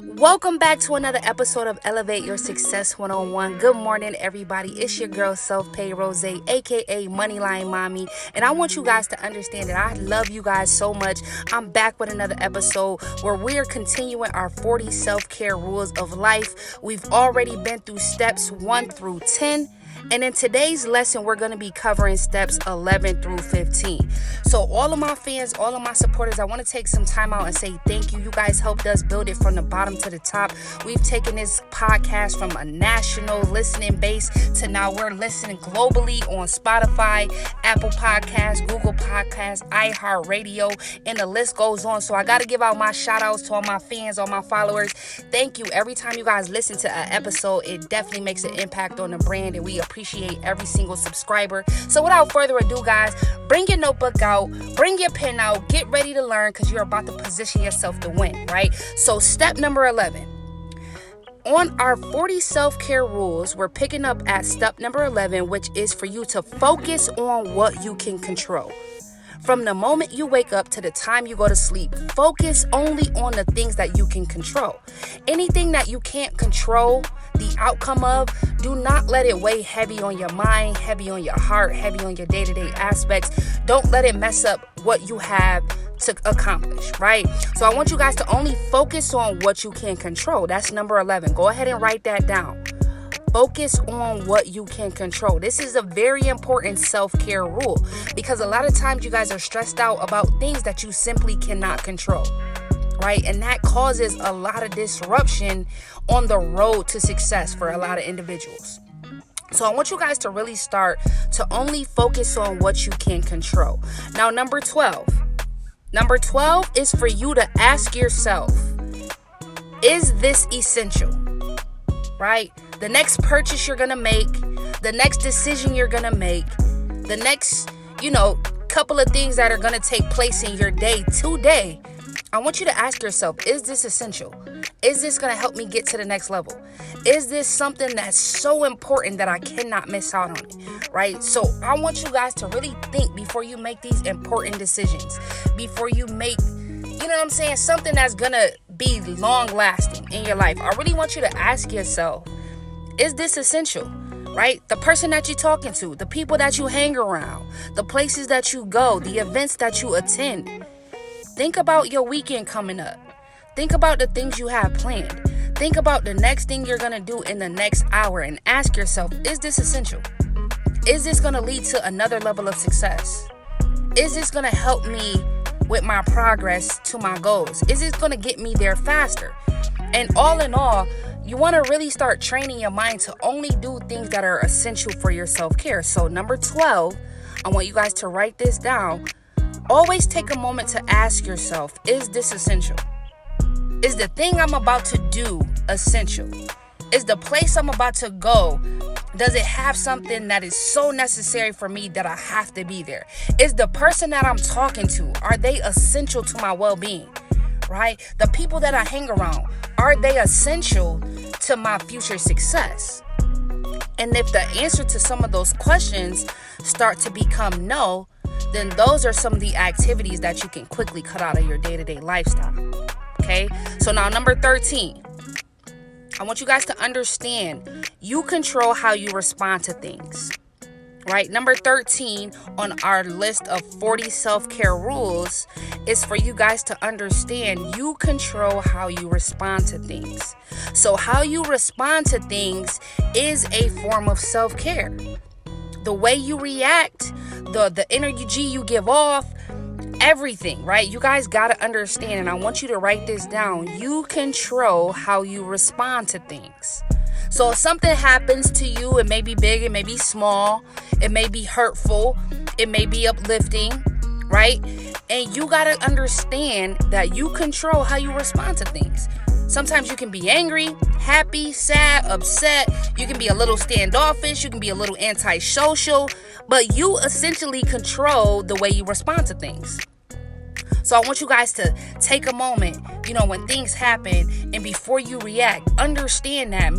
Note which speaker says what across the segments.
Speaker 1: Welcome back to another episode of Elevate Your Success 101. Good morning, everybody. It's your girl, Self-Pay Rose, aka Moneyline Mommy. And I want you guys to understand that I love you guys so much. I'm back with another episode where we're continuing our 40 self-care rules of life. We've already been through steps 1 through 10. And in today's lesson, we're going to be covering steps 11 through 15. So all of my fans, all of my supporters, I want to take some time out and say thank you. You guys helped us build it from the bottom to the top. We've taken this podcast from a national listening base to now we're listening globally on Spotify, Apple Podcasts, Google Podcasts, iHeartRadio, and the list goes on. So I got to give out my shout outs to all my fans, all my followers. Thank you. Every time you guys listen to an episode, it definitely makes an impact on the brand, and we appreciate every single subscriber. So without further ado, guys, bring your notebook out, bring your pen out, get ready to learn, because you're about to position yourself to win, right? So step number 11. On our 40 self-care rules, we're picking up at step number 11, which is for you to focus on what you can control. From the moment you wake up to the time you go to sleep, focus only on the things that you can control. Anything that you can't control the outcome of, do not let it weigh heavy on your mind, heavy on your heart, heavy on your day-to-day aspects. Don't let it mess up what you have to accomplish, right? So I want you guys to only focus on what you can control. That's number 11. Go ahead and write that down. Focus on what you can control. This is a very important self-care rule because a lot of times you guys are stressed out about things that you simply cannot control, right? And that causes a lot of disruption on the road to success for a lot of individuals. So I want you guys to really start to only focus on what you can control. Now, number 12 is for you to ask yourself, is this essential? Right? The next purchase you're going to make, the next decision you're going to make, the next, couple of things that are going to take place in your day today, I want you to ask yourself, is this essential? Is this going to help me get to the next level? Is this something that's so important that I cannot miss out on it, right? So I want you guys to really think before you make these important decisions, before you make, something that's going to be long lasting in your life. I really want you to ask yourself, is this essential? Right? The person that you're talking to, the people that you hang around, the places that you go, the events that you attend. Think about your weekend coming up. Think about the things you have planned. Think about the next thing you're going to do in the next hour and ask yourself, is this essential? Is this going to lead to another level of success? Is this going to help me with my progress to my goals? Is this going to get me there faster? And all in all, you want to really start training your mind to only do things that are essential for your self-care. So number 12, I want you guys to write this down. Always take a moment to ask yourself, is this essential? Is the thing I'm about to do essential? Is the place I'm about to go, does it have something that is so necessary for me that I have to be there? Is the person that I'm talking to, are they essential to my well-being? Right? The people that I hang around, are they essential to my future success? And if the answer to some of those questions start to become no, then those are some of the activities that you can quickly cut out of your day-to-day lifestyle. Okay? So now number 13, I want you guys to understand you control how you respond to things. Right? Number 13 on our list of 40 self-care rules is for you guys to understand you control how you respond to things. So how you respond to things is a form of self-care. The way you react, the energy you give off, everything, right? You guys got to understand, and I want you to write this down. You control how you respond to things. So if something happens to you, it may be big, it may be small, it may be hurtful, it may be uplifting, right? And you got to understand that you control how you respond to things. Sometimes you can be angry, happy, sad, upset. You can be a little standoffish. You can be a little antisocial. But you essentially control the way you respond to things. So I want you guys to take a moment, when things happen, and before you react, understand that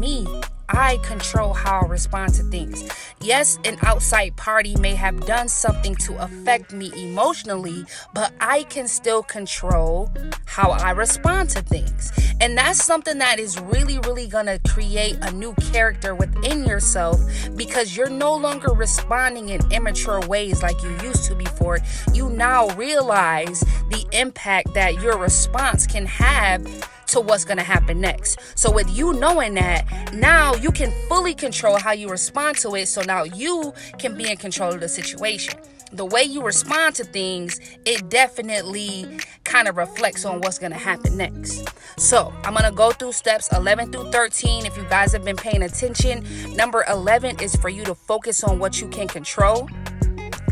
Speaker 1: I control how I respond to things. Yes, an outside party may have done something to affect me emotionally, but I can still control how I respond to things. And that's something that is really, really going to create a new character within yourself, because you're no longer responding in immature ways like you used to before. You now realize the impact that your response can have to what's going to happen next. So with you knowing that, now you can fully control how you respond to it. So now you can be in control of the situation. The way you respond to things, it definitely kind of reflects on what's going to happen next. So I'm going to go through steps 11 through 13. If you guys have been paying attention, number 11 is for you to focus on what you can control.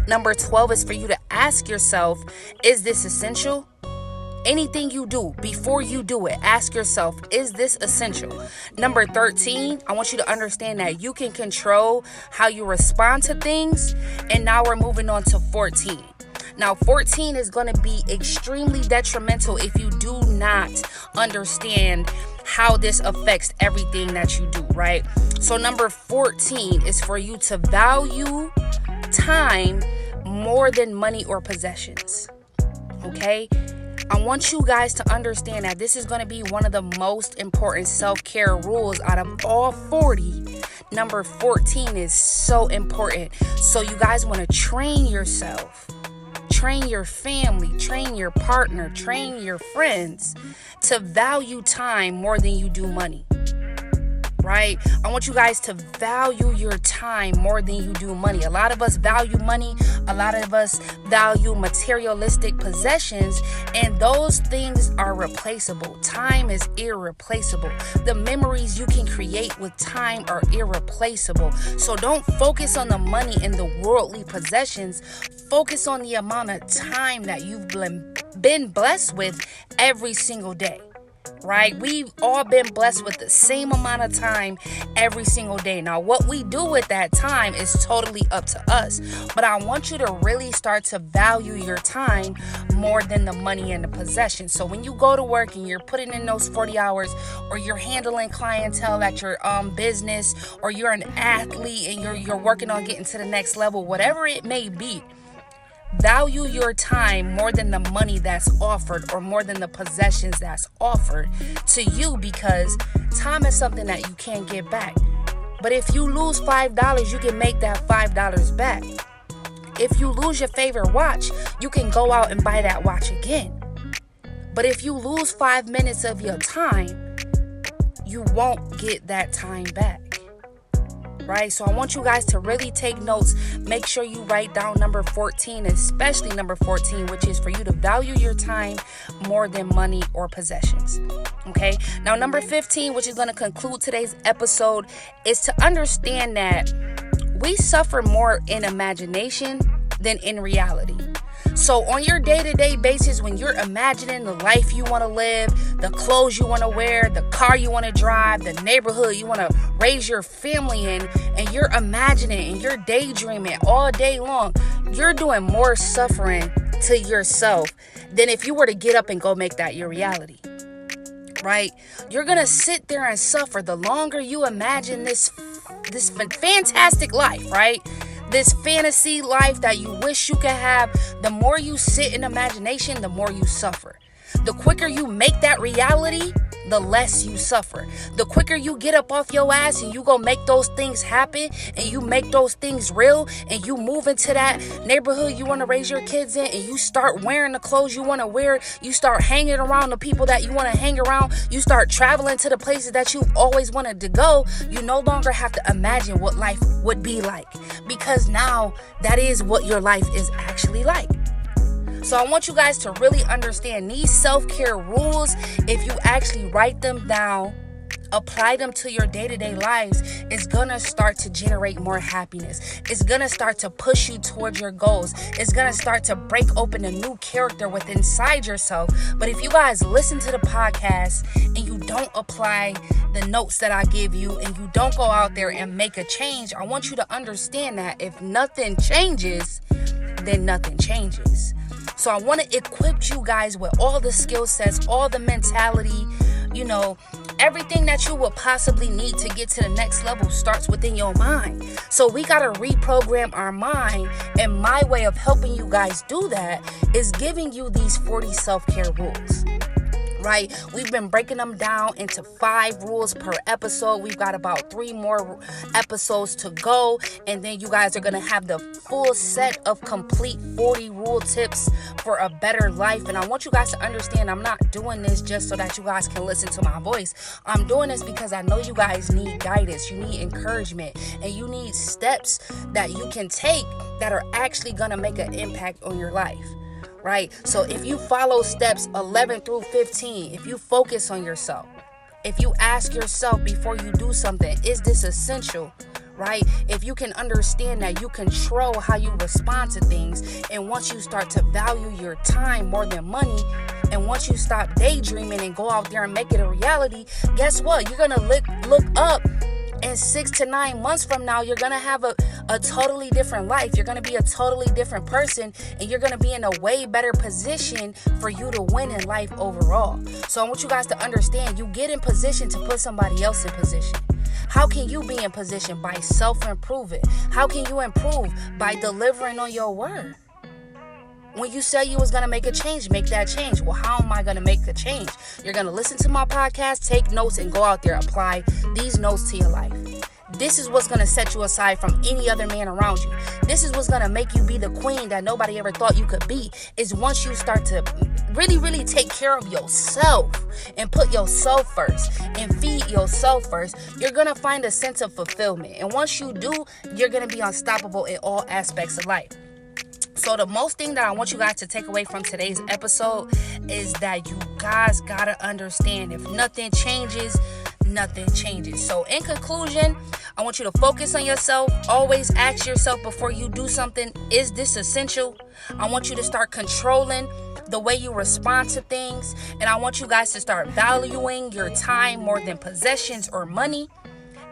Speaker 1: Number 12 is for you to ask yourself, is this essential? Anything you do, before you do it, ask yourself, is this essential? Number 13, I want you to understand that you can control how you respond to things. And now we're moving on to 14. Now, 14 is going to be extremely detrimental if you do not understand how this affects everything that you do, right? So number 14 is for you to value time more than money or possessions. Okay? I want you guys to understand that this is going to be one of the most important self-care rules out of all 40. Number 14 is so important. So you guys want to train yourself, train your family, train your partner, train your friends to value time more than you do money. Right? I want you guys to value your time more than you do money. A lot of us value money. A lot of us value materialistic possessions, and those things are replaceable. Time is irreplaceable. The memories you can create with time are irreplaceable. So don't focus on the money and the worldly possessions. Focus on the amount of time that you've been blessed with every single day. Right? We've all been blessed with the same amount of time every single day. Now, what we do with that time is totally up to us. But I want you to really start to value your time more than the money and the possession. So when you go to work and you're putting in those 40 hours, or you're handling clientele at your business, or you're an athlete and you're working on getting to the next level, whatever it may be, value your time more than the money that's offered or more than the possessions that's offered to you, because time is something that you can't get back. But if you lose $5, you can make that $5 back. If you lose your favorite watch, you can go out and buy that watch again. But if you lose 5 minutes of your time, you won't get that time back. Right? So I want you guys to really take notes. Make sure you write down number 14, especially number 14, which is for you to value your time more than money or possessions. Okay? Now, number 15, which is going to conclude today's episode, is to understand that we suffer more in imagination than in reality. So on your day-to-day basis, when you're imagining the life you want to live, the clothes you want to wear, the car you want to drive, the neighborhood you want to raise your family in, and you're imagining and you're daydreaming all day long, you're doing more suffering to yourself than if you were to get up and go make that your reality. Right? You're going to sit there and suffer the longer you imagine this fantastic life, right? This fantasy life that you wish you could have. The more you sit in imagination, the more you suffer. The quicker you make that reality, the less you suffer. The quicker you get up off your ass and you go make those things happen, and you make those things real, and you move into that neighborhood you want to raise your kids in, and you start wearing the clothes you want to wear, you start hanging around the people that you want to hang around, you start traveling to the places that you've always wanted to go, you no longer have to imagine what life would be like, because now that is what your life is actually like. So I want you guys to really understand these self-care rules. If you actually write them down, apply them to your day-to-day lives, it's gonna start to generate more happiness. It's gonna start to push you towards your goals. It's gonna start to break open a new character within inside yourself. But if you guys listen to the podcast and you don't apply the notes that I give you, and you don't go out there and make a change, I want you to understand that if nothing changes, then nothing changes. So I want to equip you guys with all the skill sets, all the mentality, You know, everything that you will possibly need to get to the next level starts within your mind. So we got to reprogram our mind. And my way of helping you guys do that is giving you these 40 self-care rules. Right? We've been breaking them down into 5 rules per episode. We've got about 3 more episodes to go. And then you guys are going to have the full set of complete 40 rule tips for a better life. And I want you guys to understand, I'm not doing this just so that you guys can listen to my voice. I'm doing this because I know you guys need guidance. You need encouragement. And you need steps that you can take that are actually going to make an impact on your life. Right? So if you follow steps 11 through 15, if you focus on yourself, if you ask yourself before you do something, is this essential? Right? If you can understand that you control how you respond to things, and once you start to value your time more than money, and once you stop daydreaming and go out there and make it a reality, guess what? You're going to look up, and 6 to 9 months from now, you're going to have a totally different life. You're going to be a totally different person, and you're going to be in a way better position for you to win in life overall. So I want you guys to understand, you get in position to put somebody else in position. How can you be in position? By self-improving. How can you improve? By delivering on your word. When you say you was going to make a change, make that change. Well, how am I going to make the change? You're going to listen to my podcast, take notes, and go out there, apply these notes to your life. This is what's going to set you aside from any other man around you. This is what's going to make you be the queen that nobody ever thought you could be. Is once you start to really, really take care of yourself and put yourself first and feed yourself first, you're going to find a sense of fulfillment. And once you do, you're going to be unstoppable in all aspects of life. So the most thing that I want you guys to take away from today's episode is that you guys gotta understand, if nothing changes, nothing changes. So in conclusion, I want you to focus on yourself. Always ask yourself before you do something, is this essential? I want you to start controlling the way you respond to things. And I want you guys to start valuing your time more than possessions or money.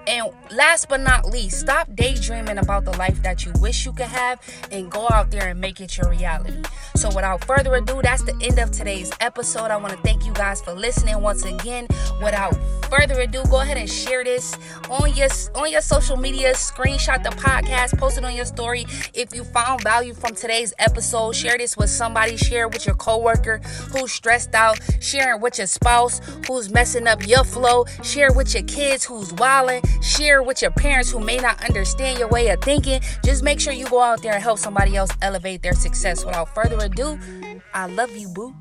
Speaker 1: And last but not least, stop daydreaming about the life that you wish you could have and go out there and make it your reality. So without further ado, that's the end of today's episode. I want to thank you guys for listening once again. Without further ado, go ahead and share this on your social media. Screenshot the podcast, post it on your story. If you found value from today's episode, share this with somebody. Share it with your coworker who's stressed out. Share it with your spouse who's messing up your flow. Share it with your kids who's wilding. Share with your parents who may not understand your way of thinking. Just make sure you go out there and help somebody else elevate their success. Without further ado, I love you, boo.